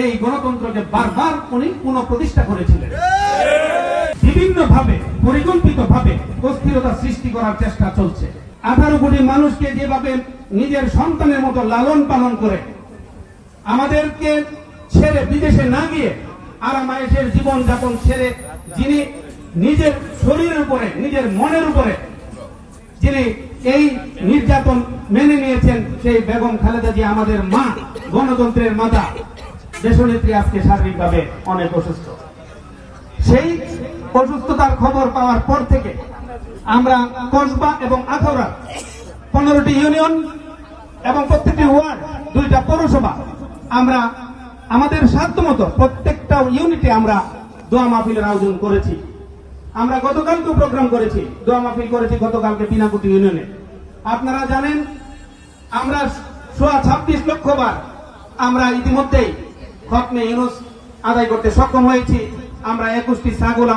এই গণতন্ত্রকে বারবার উনি পুনঃপ্রতিষ্ঠা করেছিলেন। বিভিন্নভাবে পরিকল্পিতভাবে অস্থিরতা সৃষ্টি করার চেষ্টা চলছে। 18 কোটি মানুষকে যেভাবে নিজের সন্তানের মতো লালন পালন করে আমাদেরকে ছেড়ে বিদেশে না গিয়ে আরামায়েশের জীবন যাপন ছেড়ে যিনি নিজের শরীরের উপরে নিজের মনের উপরে যিনি এই নির্যাতন মেনে নিয়েছেন সেই বেগম খালেদা জিয়া আমাদের মা, গণতন্ত্রের মাতা, দেশনেত্রী আজকে শারীরিকভাবে অনেক অসুস্থ। সেই অসুস্থতার খবর পাওয়ার পর থেকে আমরা কসবা এবং আখাউড়া 15টি ইউনিয়ন এবং প্রত্যেকটি ওয়ার্ড 2টা পৌরসভা আমরা আমাদের সাধ্যমতো প্রত্যেকটা ইউনিটে আমরা দোয়া মাহফিলের আয়োজন করেছি। আমরা গতকালকে প্রোগ্রাম করেছি, দোয়া মাহফিল করেছি গতকালকে পিনাকুটি ইউনিয়নে। আপনারা জানেন আমরা 26 লক্ষ বার আমরা ইতিমধ্যেই খতমে ইউনুস আদায় করতে সক্ষম হয়েছি। আমরা 21টি ছাগল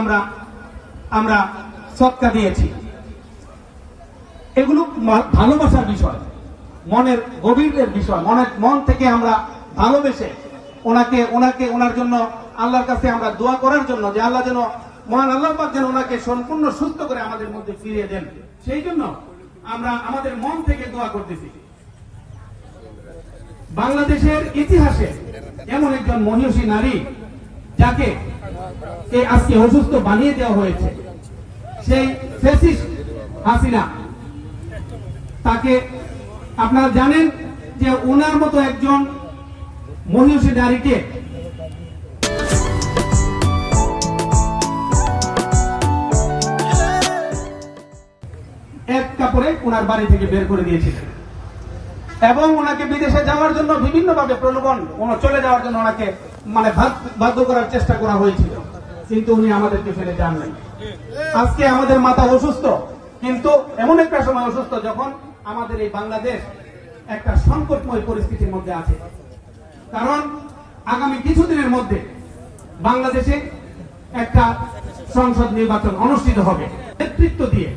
আমরা সদকা দিয়েছি। এগুলো ভালোবাসার বিষয়, মনের গভীরের বিষয়। মন থেকে আমরা ভালোবেসে ওনার জন্য আল্লাহর কাছে আমরা দোয়া করার জন্য যে আল্লাহ যেন মহান আল্লাহ পাক যেন ওনাকে সম্পূর্ণ সুস্থ করে আমাদের মধ্যে ফিরিয়ে দেন, সেই জন্য আমরা আমাদের মন থেকে দোয়া করতেছি। বাংলাদেশের ইতিহাসে এমন একজন মহিষী নারী যাকে আজকে অসুস্থ বানিয়ে দেওয়া হয়েছে, সেই ফ্যাসিস্ট হাসিনা, তাকে আপনারা জানেন যে ওনার মতো একজন মহিষী নারীকে এক কাপড়ে ওনার বাড়ি থেকে বের করে দিয়েছিলেন এবং ওনাকে বিদেশে যাওয়ার জন্য বিভিন্নভাবে প্রলোভন, চলে যাওয়ার জন্য ওনাকে বাধ্য করার চেষ্টা করা হয়েছিল, কিন্তু উনি আমাদেরকে ফেলে যান নাই। আজকে আমাদের মাথা অসুস্থ, কিন্তু এমন একটা সময় অসুস্থ যখন আমাদের এই বাংলাদেশ একটা সংকটময় পরিস্থিতির মধ্যে আছে। কারণ আগামী কিছুদিনের মধ্যে বাংলাদেশে একটা সংসদ নির্বাচন অনুষ্ঠিত হবে। নেতৃত্ব দিয়ে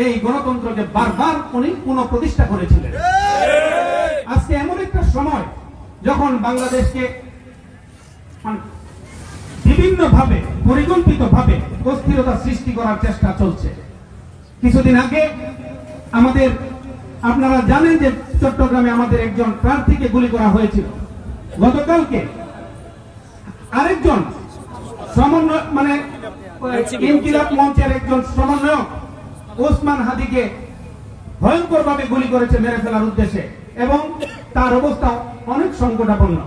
এই গণতন্ত্রকে বারবার উনি পুনঃপ্রতিষ্ঠা করেছিলেন। আজকে এমন একটা সময় যখন বাংলাদেশকে বিভিন্নভাবে পরিকল্পিতভাবে অস্থিরতা সৃষ্টি করার চেষ্টা চলছে। কিছুদিন আগে আপনারা জানেন যে চট্টগ্রামে আমাদের একজন প্রার্থীকে গুলি করা হয়েছিল। গতকালকে আরেকজন ইনকিলাব মঞ্চের একজন সমন্বয়ক ওসমান হাদিকে ভয়ঙ্করভাবে গুলি করেছে মেরে ফেলার উদ্দেশ্যে, এবং তার অবস্থা অনেক সংকটাপন্ন।